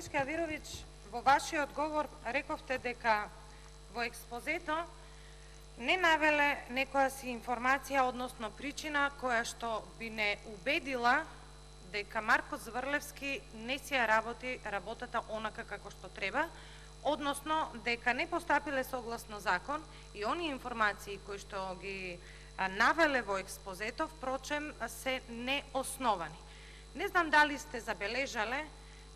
Колешки Авировиќ, во вашиот одговор рековте дека во експозето не навеле некоја си информација, односно причина која што би не убедила дека Марко Зврлевски не си ја работи работата онака како што треба, односно дека не постапиле согласно закон и они информации кои што ги навеле во експозето, впрочем, се неосновани. Не знам дали сте забележале,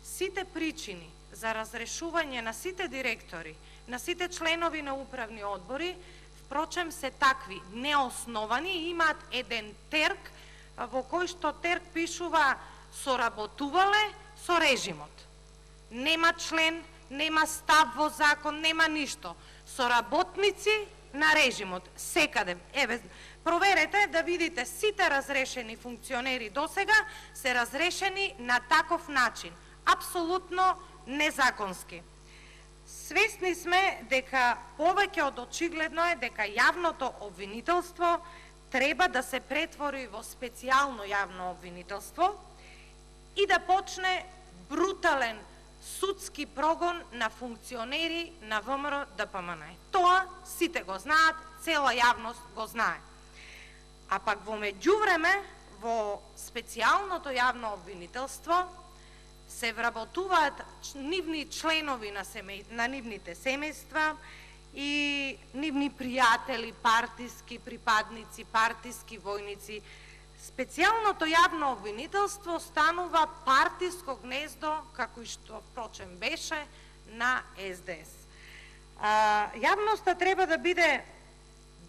сите причини за разрешување на сите директори, на сите членови на управни одбори, впрочем, се такви, неосновани и имаат еден терк во кој што терк пишува соработувале со режимот. Нема член, нема став во закон, нема ништо. Соработници на режимот, секаде. Еве, проверете да видите сите разрешени функционери досега се разрешени на таков начин. Апсолутно незаконски. Свесни сме дека повеќе од очигледно е дека јавното обвинителство треба да се претвори во специјално јавно обвинителство и да почне брутален судски прогон на функционери на ВМРО ДПМН. Тоа сите го знаат, цела јавност го знае. А пак во меѓувреме, во специјалното јавно обвинителство се вработуваат нивни членови на нивните семејства и нивни пријатели, партиски припадници, партиски војници. Специјалното јавно обвинителство станува партиско гнездо, како и што впрочем беше на СДС. Јавноста треба да биде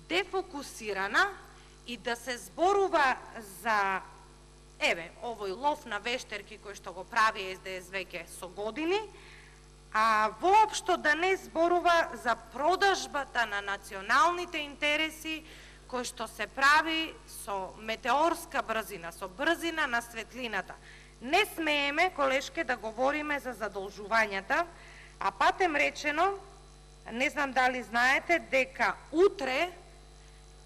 дефокусирана и да се зборува за овој лов на вештерки кој што го прави СДС веќе со години, а воопшто да не зборува за продажбата на националните интереси кој што се прави со метеорска брзина, со брзина на светлината. Не смееме, колешке, да говориме за задолжувањата, а патем речено, не знам дали знаете, дека утре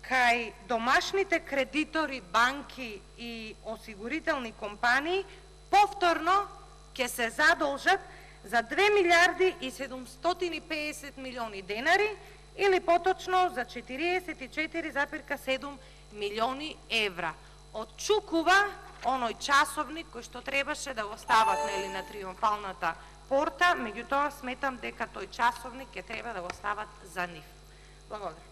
кај домашните кредитори, банки и осигурителни компании повторно ќе се задолжат за 2 милиарди и 750 милиони денари или поточно за 44,7 милиони евра. Отчукува оној часовник кој што требаше да го стават на триумфалната порта, меѓутоа сметам дека тој часовник ќе треба да го стават за нив. Благодарам.